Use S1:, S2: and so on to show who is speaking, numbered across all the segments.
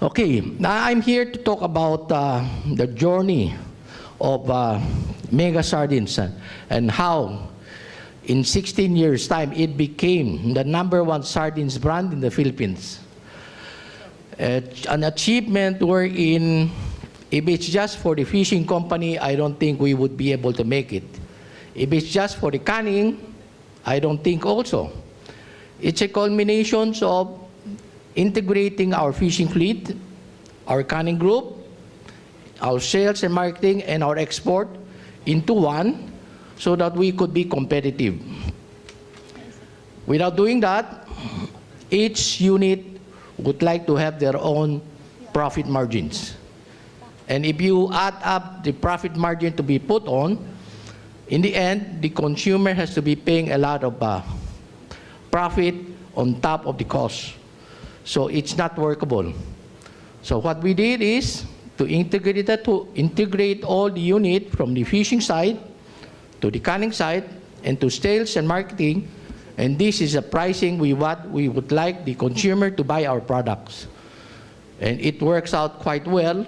S1: Okay, now I'm here to talk about the journey of Mega Sardines and how in 16 years' time it became the #1 sardines brand in the Philippines. An achievement wherein if it's just for the fishing company, I don't think we would be able to make it. If it's just for the canning, I don't think also. It's a culmination of integrating our fishing fleet, our canning group, our sales and marketing, and our export into one so that we could be competitive. Without doing that, each unit would like to have their own profit margins. And if you add up the profit margin to be put on, in the end, the consumer has to be paying a lot of profit on top of the cost. So it's not workable. So what we did is to integrate all the unit from the fishing side to the canning side and to sales and marketing. And this is the pricing we would like the consumer to buy our products. And it works out quite well.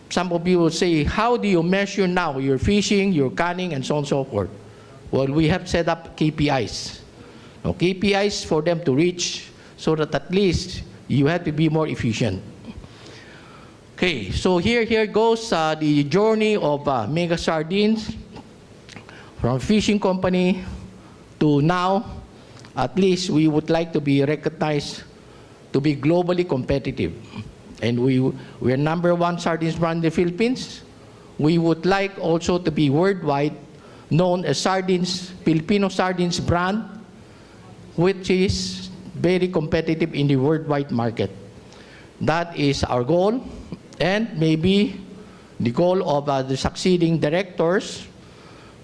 S1: Some of you will say, how do you measure now your fishing, your canning, and so on and so forth? Well, we have set up KPIs. Now, KPIs for them to reach so that at least you have to be more efficient. Okay, so here goes the journey of Mega Sardines from fishing company to now. At least we would like to be recognized to be globally competitive. And we're #1 sardines brand in the Philippines. We would like also to be worldwide known as Filipino Sardines Brand, which is very competitive in the worldwide market. That is our goal, and maybe the goal of the succeeding directors,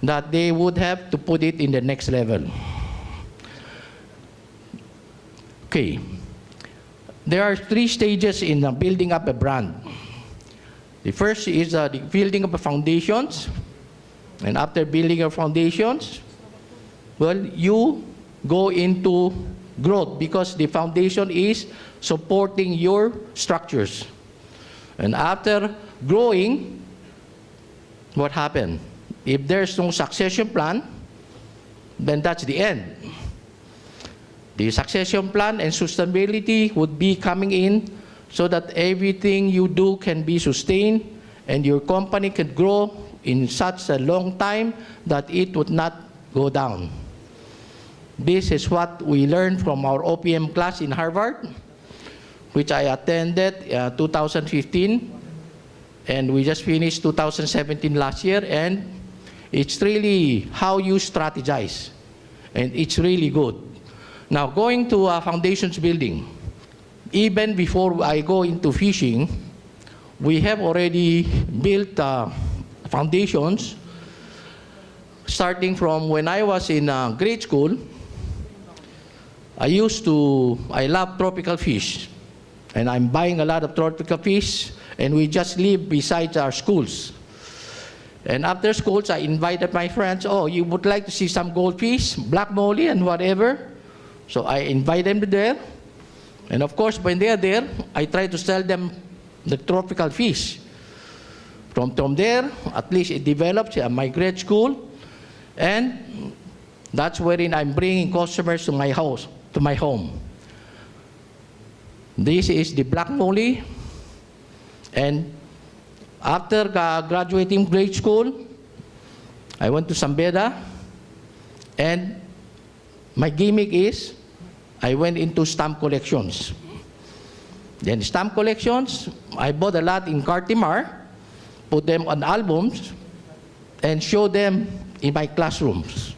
S1: that they would have to put it in the next level. Okay. There are 3 stages in building up a brand. The first is the building up of foundations. And after building your foundations, well, you go into growth because the foundation is supporting your structures. And after growing, what happened? If there's no succession plan, then that's the end. The succession plan and sustainability would be coming in so that everything you do can be sustained and your company can grow in such a long time that it would not go down. This is what we learned from our OPM class in Harvard, which I attended 2015, and we just finished 2017 last year, and it's really how you strategize, and it's really good. Now, going to foundations building, even before I go into fishing, we have already built foundations starting from when I was in grade school. I love tropical fish, and I'm buying a lot of tropical fish, and we just live beside our schools. And after schools, I invited my friends, oh, you would like to see some goldfish, black molly, and whatever. So I invite them there. And of course, when they're there, I try to sell them the tropical fish. From there, at least it develops my grade school. And that's wherein I'm bringing customers to my house, to my home. This is the black molly. And after graduating grade school, I went to Sambeda. And my gimmick is, I went into stamp collections. Then stamp collections, I bought a lot in Cartimar, put them on albums, and show them in my classrooms.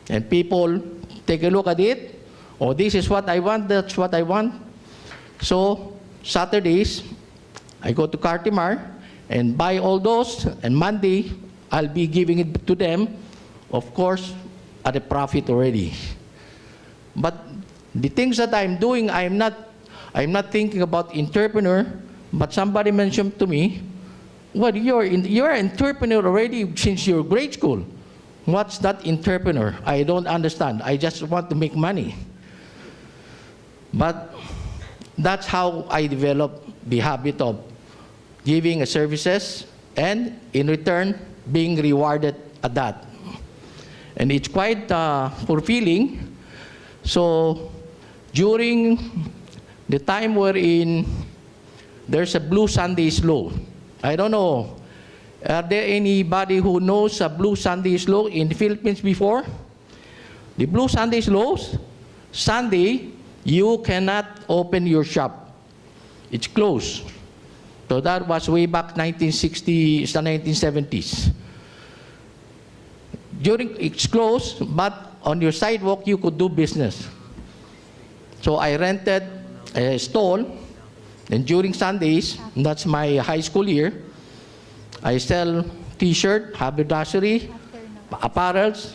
S1: And people take a look at it. Oh, this is what I want, that's what I want. So Saturdays, I go to Cartimar and buy all those, and Monday, I'll be giving it to them, of course, at a profit already. But the things that I'm doing, I'm not thinking about entrepreneur, but somebody mentioned to me, well, you're an entrepreneur already since your grade school. What's that entrepreneur? I don't understand. I just want to make money. But That's how I developed the habit of giving services and in return being rewarded at that. And it's quite fulfilling. So during the time wherein there's a Blue Sundays law, I don't know, are there anybody who knows a Blue Sundays law in the Philippines before? The Blue Sundays laws, Sunday, you cannot open your shop. It's closed. So that was way back 1960s and 1970s. It's closed, but on your sidewalk you could do business. So I rented a stall, and during Sundays, that's my high school year, I sell T-shirt, haberdashery, apparels,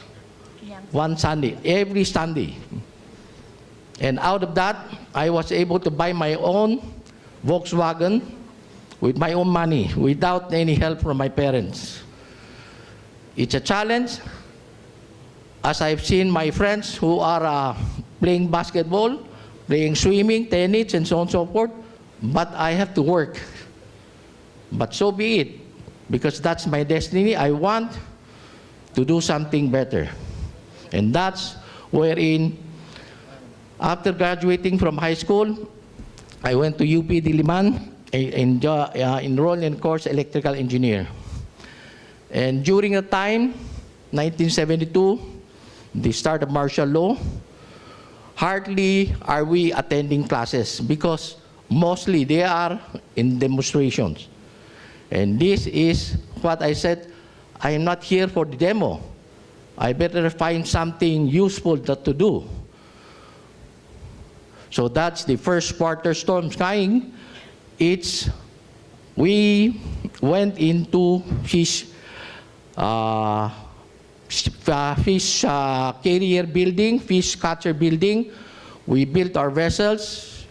S1: one Sunday, every Sunday. And out of that, I was able to buy my own Volkswagen with my own money, without any help from my parents. It's a challenge, as I've seen my friends who are playing basketball, playing swimming, tennis, and so on and so forth, but I have to work. But so be it, because that's my destiny. I want to do something better. And that's wherein, after graduating from high school, I went to UP Diliman, enrolled in course electrical engineer. And during the time, 1972, the start of martial law, hardly are we attending classes because mostly they are in demonstrations. And this is what I said, I am not here for the demo. I better find something useful to do. So that's the first quarter storm skying. We went into fish carrier building, fish catcher building. We built our vessels.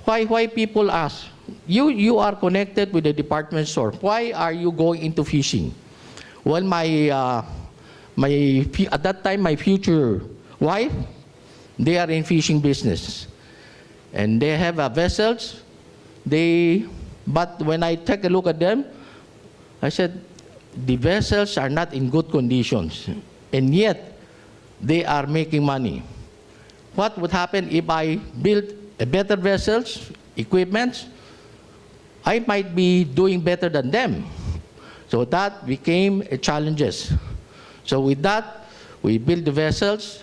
S1: Why people ask, you are connected with the department store. Why are you going into fishing? Well, at that time, my future wife, they are in fishing business. And they have vessels. But when I take a look at them, I said, the vessels are not in good conditions, and yet they are making money. What would happen if I built a better vessels, equipment? I might be doing better than them. So that became a challenge. So with that, we built the vessels,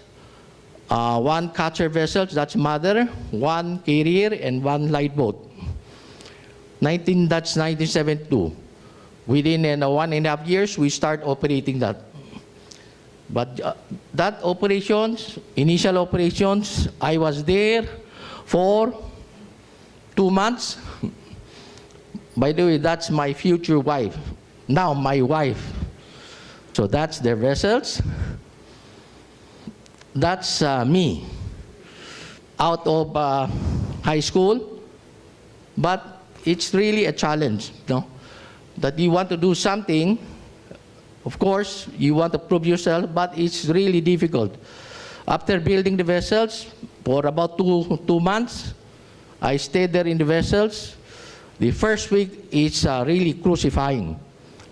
S1: one catcher vessel, that's mother, one carrier, and one light boat. That's 1972. Within 1.5 years, we start operating that. But that initial operations, I was there for 2 months. By the way, that's my future wife. Now my wife. So that's their vessels. That's me, out of high school. But it's really a challenge, no? That you want to do something, of course, you want to prove yourself, but it's really difficult. After building the vessels, for about two months, I stayed there in the vessels. The first week is really crucifying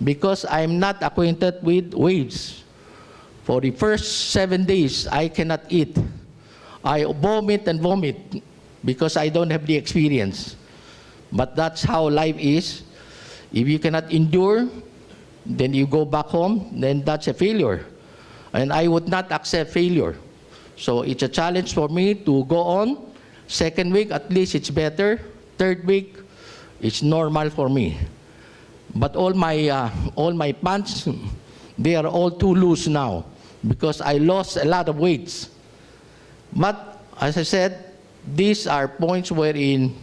S1: because I'm not acquainted with waves. For the first 7 days, I cannot eat. I vomit and vomit because I don't have the experience. But that's how life is. If you cannot endure, then you go back home, then that's a failure. And I would not accept failure. So it's a challenge for me to go on. Second week, at least it's better. Third week, it's normal for me. But all my pants, they are all too loose now because I lost a lot of weights. But as I said, these are points wherein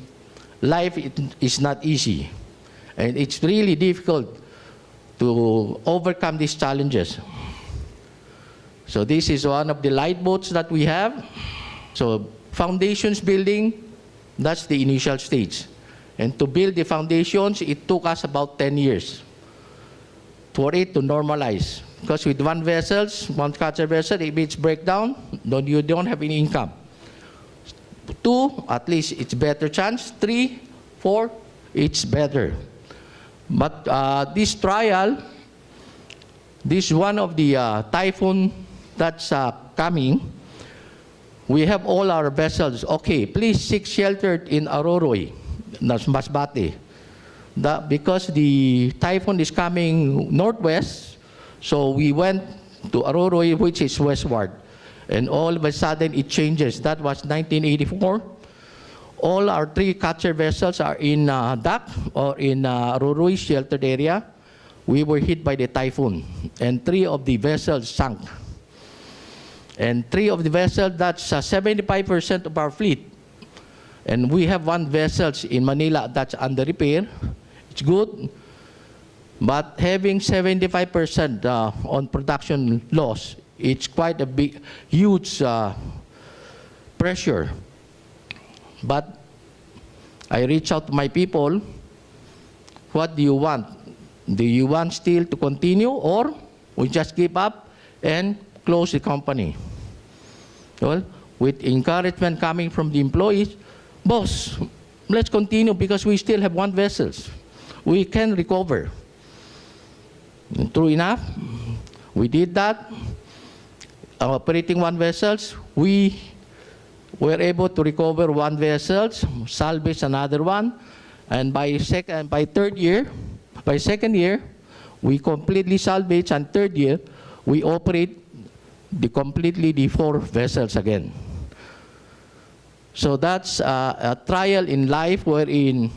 S1: life is not easy. And it's really difficult to overcome these challenges. So this is one of the light boats that we have. So foundations building, that's the initial stage. And to build the foundations, it took us about 10 years for it to normalize. Because with one catcher vessel, if it's breakdown, then you don't have any income. 2, at least it's better chance. 3, 4, it's better. But this trial, this one of the typhoon that's coming, we have all our vessels. Okay, please seek shelter in Aroroy, that's Masbate. Because the typhoon is coming northwest, so we went to Aroroy, which is westward. And all of a sudden it changes. That was 1984. All our 3 catcher vessels are in dock or in Aroroy sheltered area. We were hit by the typhoon, and 3 of the vessels sank. And 3 of the vessels, that's 75% of our fleet. And we have 1 vessel in Manila that's under repair. It's good. But having 75% on production loss, it's quite a big, huge pressure. But I reach out to my people, what do you want? Do you want still to continue, or we just give up and close the company? Well, with encouragement coming from the employees, boss, let's continue because we still have 1 vessel. We can recover. And true enough, we did that. Operating 1 vessel, we were able to recover 1 vessel, salvage another 1, and by second year, we completely salvage, and 3rd year, we operate completely the 4 vessels again. So that's a trial in life wherein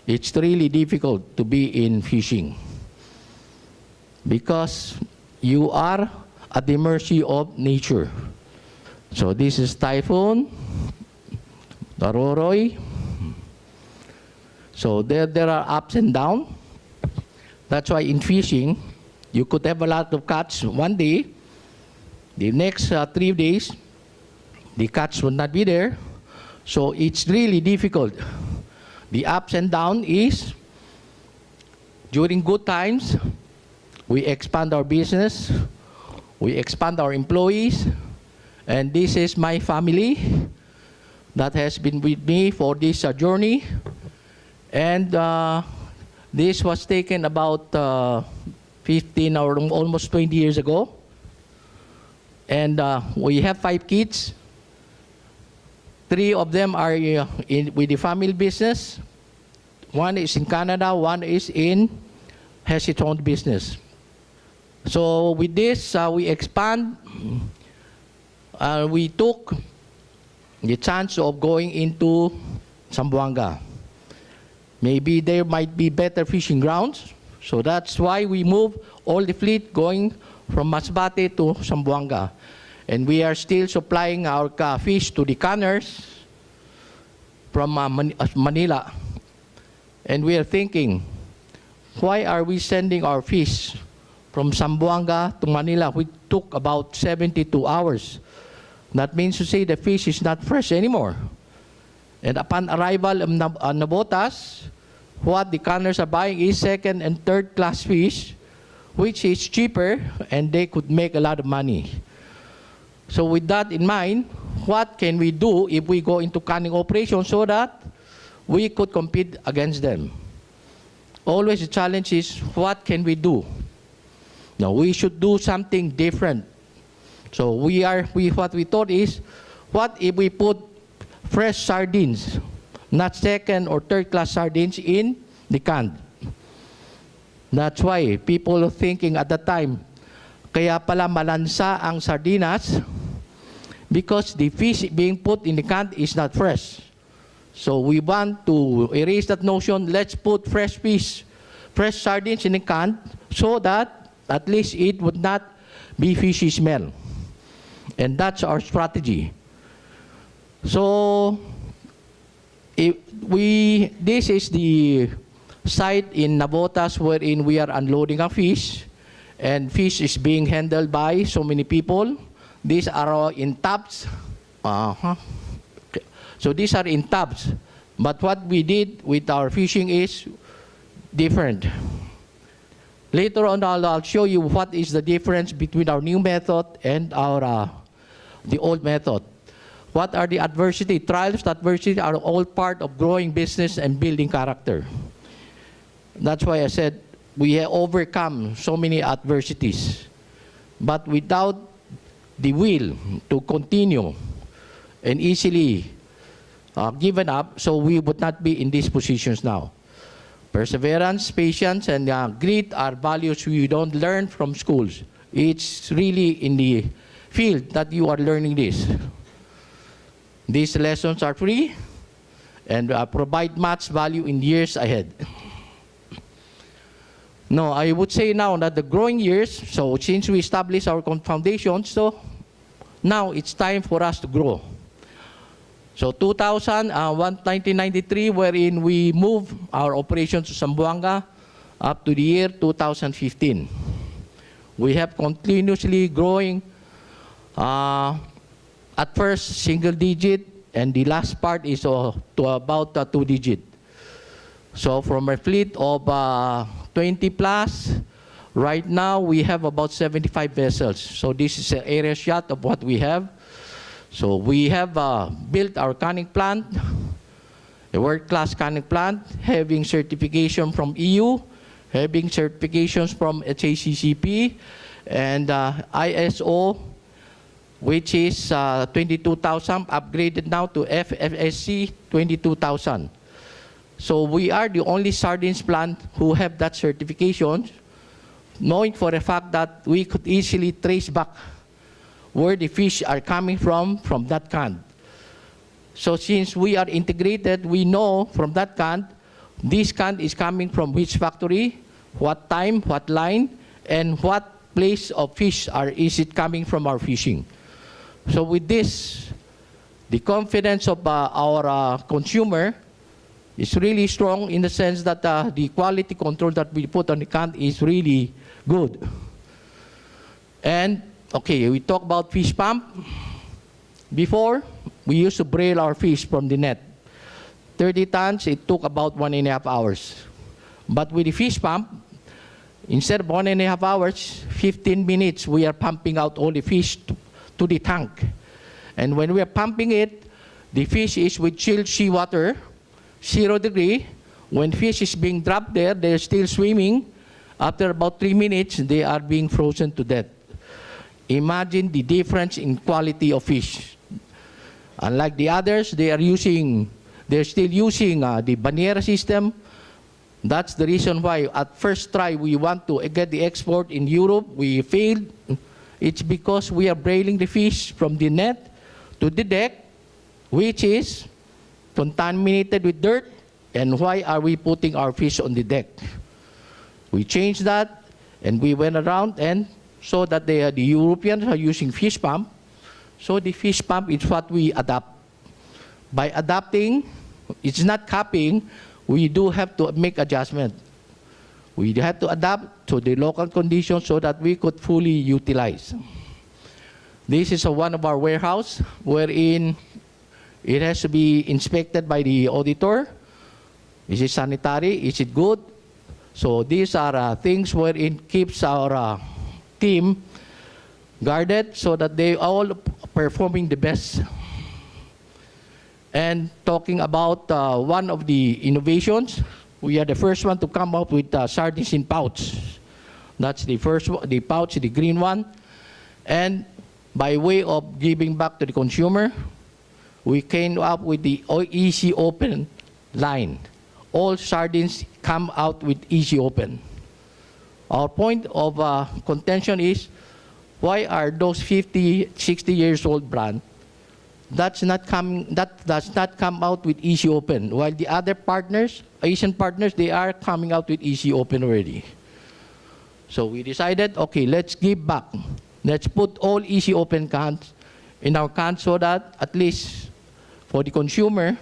S1: it's really difficult to be in fishing because you are at the mercy of nature. So this is typhoon, Aroroy. So there are ups and downs. That's why in fishing, you could have a lot of catch one day. The next 3 days, the catch will not be there. So it's really difficult. The ups and downs is, during good times, we expand our business, we expand our employees, and this is my family that has been with me for this journey. And this was taken about 15 or almost 20 years ago. And we have 5 kids. 3 of them are with the family business. 1 is in Canada, 1 is has its own business. So with this, we expand. We took the chance of going into Zamboanga. Maybe there might be better fishing grounds. So that's why we move all the fleet going from Masbate to Zamboanga. And we are still supplying our fish to the canners from Manila. And we are thinking, why are we sending our fish from Zamboanga to Manila, which took about 72 hours? That means to say the fish is not fresh anymore. And upon arrival of Navotas, what the canners are buying is 2nd and 3rd class fish, which is cheaper, and they could make a lot of money. So with that in mind, what can we do if we go into canning operations so that we could compete against them? Always the challenge is, what can we do? Now, we should do something different. So what we thought is, what if we put fresh sardines, not 2nd or 3rd class sardines, in the can? That's why people are thinking at the time, kaya pala malansa ang sardinas, because the fish being put in the can is not fresh. So we want to erase that notion. Let's put fresh fish, fresh sardines in the can, so that at least it would not be fishy smell. And that's our strategy. So this is the site in Navotas wherein we are unloading our fish, and fish is being handled by so many people. These are all in tubs. Okay. So these are in tubs. But what we did with our fishing is different. Later on, I'll show you what is the difference between our new method and our the old method. What are the adversity? Trials, adversity are all part of growing business and building character. That's why I said we have overcome so many adversities. But without the will to continue and easily given up, so we would not be in these positions now. Perseverance, patience, and grit are values we don't learn from schools. It's really in the field that you are learning this. These lessons are free and provide much value in years ahead. No, I would say now that the growing years, so since we established our foundation, so now it's time for us to grow. So 1993, wherein we moved our operations to Zamboanga up to the year 2015. We have continuously growing, at first single digit, and the last part is to about 2 digit. So from a fleet of 20 plus, right now we have about 75 vessels. So this is an area shot of what we have. So we have built our canning plant, a world-class canning plant, having certification from EU, having certifications from HACCP, and ISO, which is 22,000, upgraded now to FFSC 22,000. So we are the only sardines plant who have that certification, knowing for a fact that we could easily trace back where the fish are coming from that can. So since we are integrated, we know from that can, this can is coming from which factory, what time, what line, and what place of fish is it coming from our fishing. So with this, the confidence of our consumer is really strong in the sense that the quality control that we put on the can is really good. And okay, we talk about fish pump. Before, we used to brail our fish from the net. 30 tons, it took about 1.5 hours. But with the fish pump, instead of 1.5 hours, 15 minutes, we are pumping out all the fish to the tank. And when we are pumping it, the fish is with chilled seawater, 0 degree. When fish is being dropped there, they're still swimming. After about 3 minutes, they are being frozen to death. Imagine the difference in quality of fish. Unlike the others, they're still using the Banera system. That's the reason why at first try we want to get the export in Europe. We failed. It's because we are brailing the fish from the net to the deck, which is contaminated with dirt. And why are we putting our fish on the deck? We changed that, and we went around and saw that the Europeans are using fish pump. So the fish pump is what we adapt. By adapting, it's not copying. We do have to make adjustment. We have to adapt to the local conditions so that we could fully utilize. This is one of our warehouse wherein it has to be inspected by the auditor. Is it sanitary? Is it good? So these are things wherein keeps our team guarded so that they all performing the best. And talking about one of the innovations, we are the first one to come up with sardines in pouch. That's the first one, the pouch, the green one. And by way of giving back to the consumer, we came up with the easy open line. All sardines come out with easy open. Our point of contention is, why are those 50, 60 years old brand that does not come out with easy open, while the other partners, Asian partners, they are coming out with easy open already. So we decided, okay, let's give back. Let's put all easy open cans in our cans so that at least for the consumer,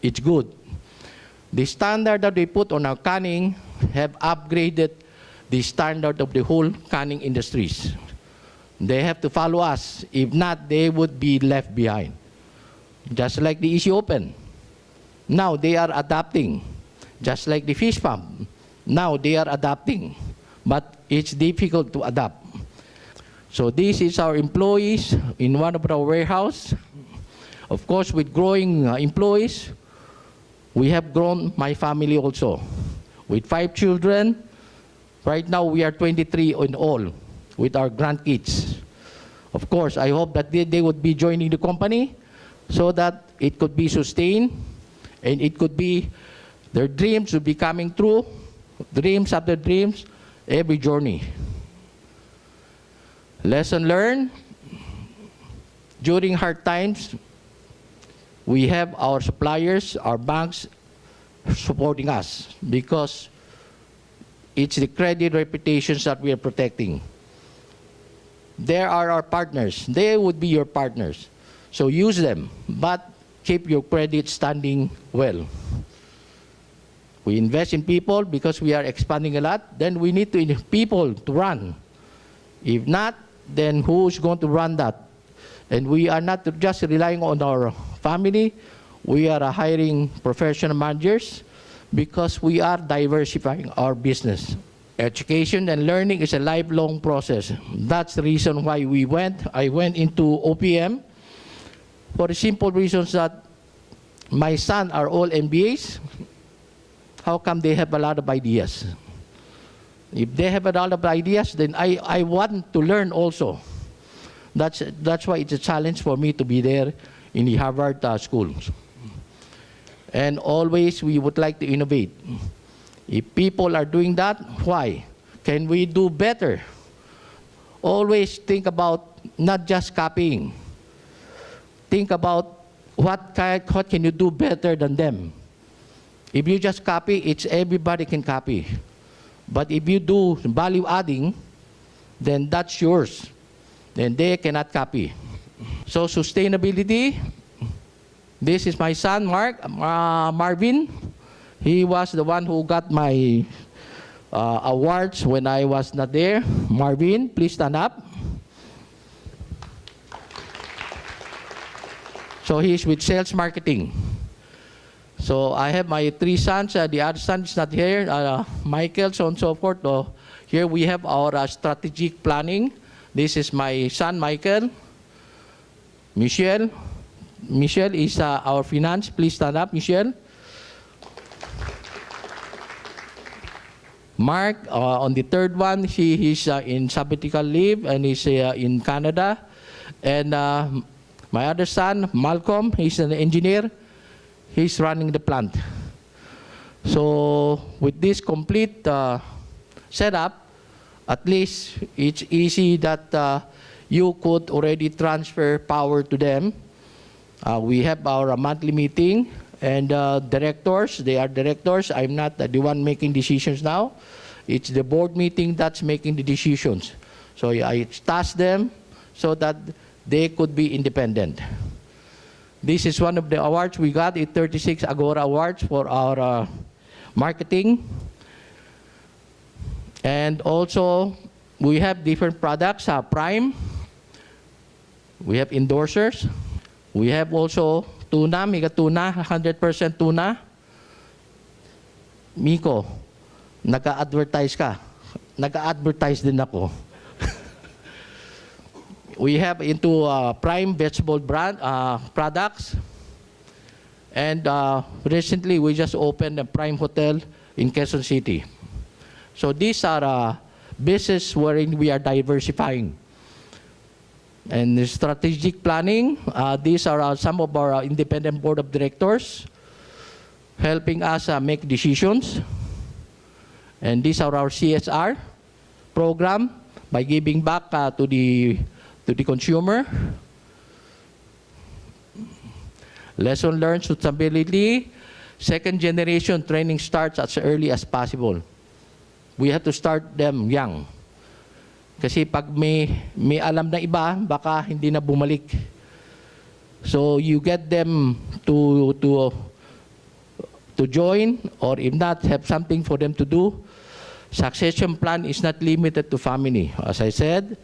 S1: it's good. The standard that we put on our canning have upgraded the standard of the whole canning industries. They have to follow us. If not, they would be left behind. Just like the easy open. Now they are adapting. Just like the fish pump. Now they are adapting. But it's difficult to adapt. So this is our employees in one of our warehouse. Of course, with growing employees, we have grown my family also. With 5 children, right now we are 23 in all with our grandkids. Of course, I hope that they would be joining the company so that it could be sustained and it could be, their dreams will be coming true, dreams after dreams, every journey. Lesson learned, during hard times, we have our suppliers, our banks supporting us because it's the credit reputations that we are protecting. They are our partners. They would be your partners. So use them, but keep your credit standing well. We invest in people because we are expanding a lot. Then we need people to run. If not, then who's going to run that? And we are not just relying on our family. We are hiring professional managers because we are diversifying our business. Education and learning is a lifelong process. That's the reason why I went into OPM for the simple reasons that my son are all MBAs. How come they have a lot of ideas? If they have a lot of ideas, then I want to learn also. That's why it's a challenge for me to be there in the Harvard schools. And always we would like to innovate. If people are doing that, why? Can we do better? Always think about not just copying. Think about what can you do better than them. If you just copy, everybody can copy. But if you do value adding, then that's yours. Then they cannot copy. So sustainability, this is my son, Marvin. He was the one who got my awards when I was not there. Marvin, please stand up. So he's with sales marketing. So I have my 3 sons. The other son is not here. Michael, so on and so forth. Here we have our strategic planning. This is my son, Michael. Michelle. Michelle is our finance. Please stand up, Michelle. Mark, on the 3rd one, he's in sabbatical leave and he's in Canada. And my other son, Malcolm, he's an engineer. He's running the plant. So with this complete setup, at least it's easy that you could already transfer power to them. We have our monthly meeting. And directors, they are directors. I'm not the one making decisions now. It's the board meeting that's making the decisions. So I task them so that they could be independent. This is one of the awards we got, the 36 Agora Awards for our marketing. And also, we have different products, Prime. We have endorsers. We have also TUNA, MEGA TUNA, 100% TUNA. Miko, nag-a-advertise ka. Nag-a-advertise din ako. We have into Prime vegetable brand products. And recently, we just opened a Prime Hotel in Quezon City. So these are businesses wherein we are diversifying. And the strategic planning, these are some of our independent board of directors helping us make decisions. And these are our CSR program by giving back to the consumer. Lesson learned, sustainability. 2nd generation training starts as early as possible. We have to start them young. Kasi pag may alam na iba, baka hindi na bumalik. So you get them to join, or if not, have something for them to do. Succession plan is not limited to family, as I said.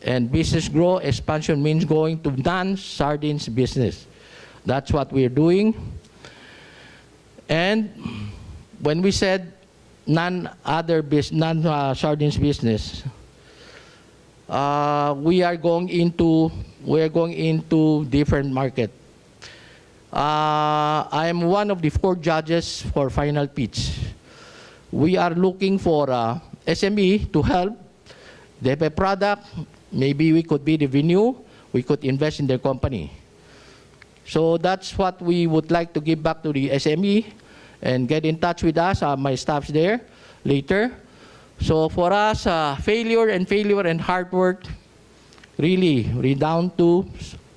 S1: And business growth expansion means going to non-sardines business. That's what we're doing. And when we said non-sardines business, we are going into different market. I am one of the 4 judges for final pitch. We are looking for SME to help. They have a product. Maybe we could be the venue. We could invest in their company. So that's what we would like to give back to the SME, and get in touch with us, my staff's there later. So for us, failure and hard work really redound to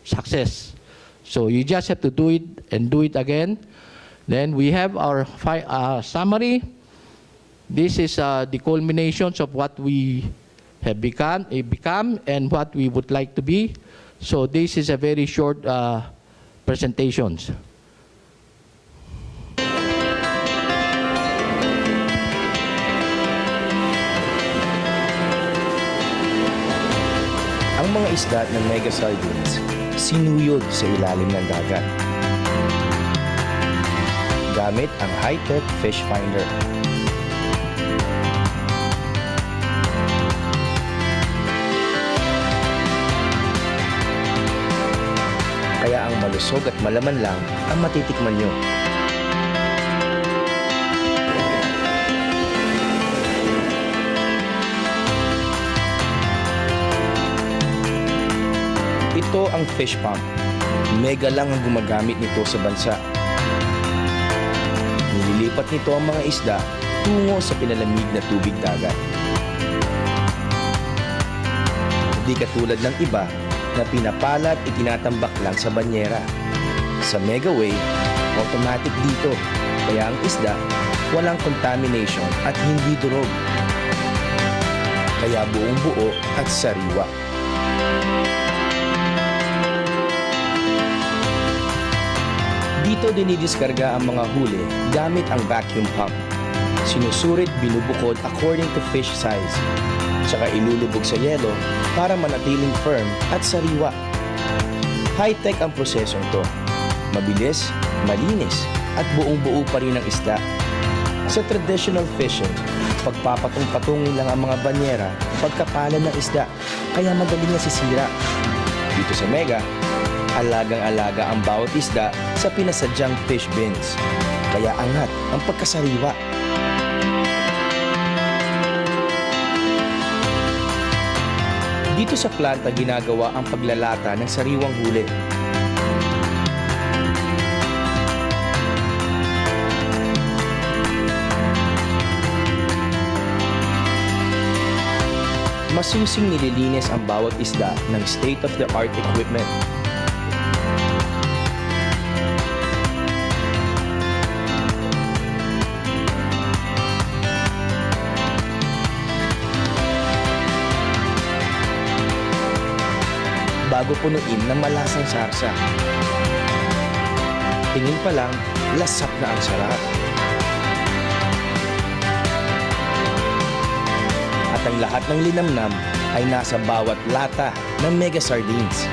S1: success. So you just have to do it and do it again. Then we have our summary. This is the culminations of what we have become and what we would like to be. So this is a very short presentations.
S2: Ang mga isda ng Mega Sardines, sinuyod sa ilalim ng dagat gamit ang high-tech fish finder. Kaya ang malusog at malaman lang ang matitikman nyo. Ito ang fish pump. Mega lang ang gumagamit nito sa bansa. Nililipat nito ang mga isda tungo sa pinalamig na tubig dagat. Hindi katulad ng iba na pinapalat at itinatambak lang sa banyera. Sa Mega Way, automatic dito. Kaya ang isda, walang contamination at hindi durog. Kaya buong buo at sariwa. Dito dinidiskarga ang mga huli gamit ang vacuum pump. Sinusurit, binubukod according to fish size. Tsaka ilulubog sa yelo para manatiling firm at sariwa. High-tech ang prosesong to. Mabilis, malinis, at buong-buo pa rin ang isda. Sa traditional fishing, pagpapatong-patungin lang ang mga banyera pagkapalan ng isda, kaya madaling nasisira. Dito sa Mega, alagang-alaga ang bawat isda sa pinasadyang fish bins. Kaya angat ang pagkasariwa. Dito sa planta ginagawa ang paglalata ng sariwang huli. Masusing nililinis ang bawat isda ng state-of-the-art equipment. Bago punuin ng malasang sarsa. Tingin pa lang, lasap na ang sarap. At ang lahat ng linamnam ay nasa bawat lata ng Mega Sardines.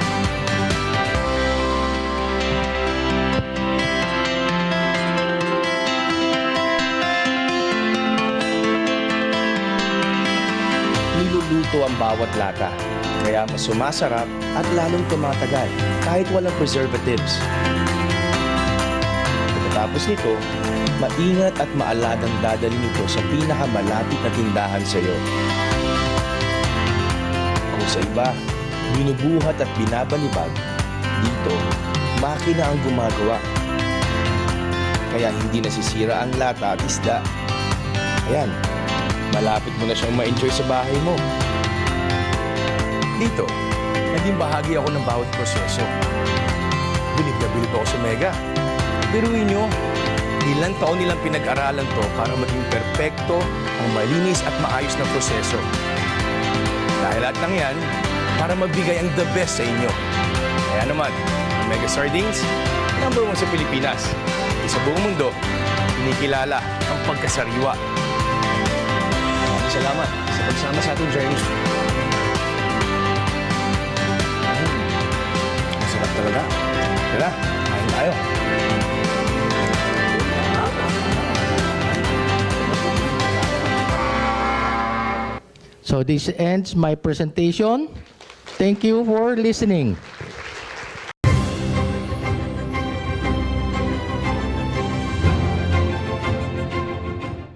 S2: Niluluto ang bawat lata, kaya mas sumasarap at lalong tumatagal kahit walang preservatives. Pagkatapos nito, maingat at maalagang dadalhin ito sa pinakamalapit na tindahan sa iyo. Kung sa iba, binubuhat at binabalibag, dito, makina ang gumagawa. Kaya hindi nasisira ang lata at isda. Ayan, malapit mo na siyang ma-enjoy sa bahay mo. Dito, naging bahagi ako ng bawat proseso. Bilib na bilib ako sa Mega. Biruin nyo, ilang taon nilang pinag-aralan to para maging perpekto ang malinis at maayos na proseso. Dahil lahat ng yan, para magbigay ang the best sa inyo. Kaya naman, ang Mega Sardines, #1 sa Pilipinas. Sa buong mundo, kinikilala ang pagkasariwa. Maraming salamat sa pagsama sa ating journey. Masarap talaga. Tara, kain tayo.
S1: So this ends my presentation. Thank you for listening.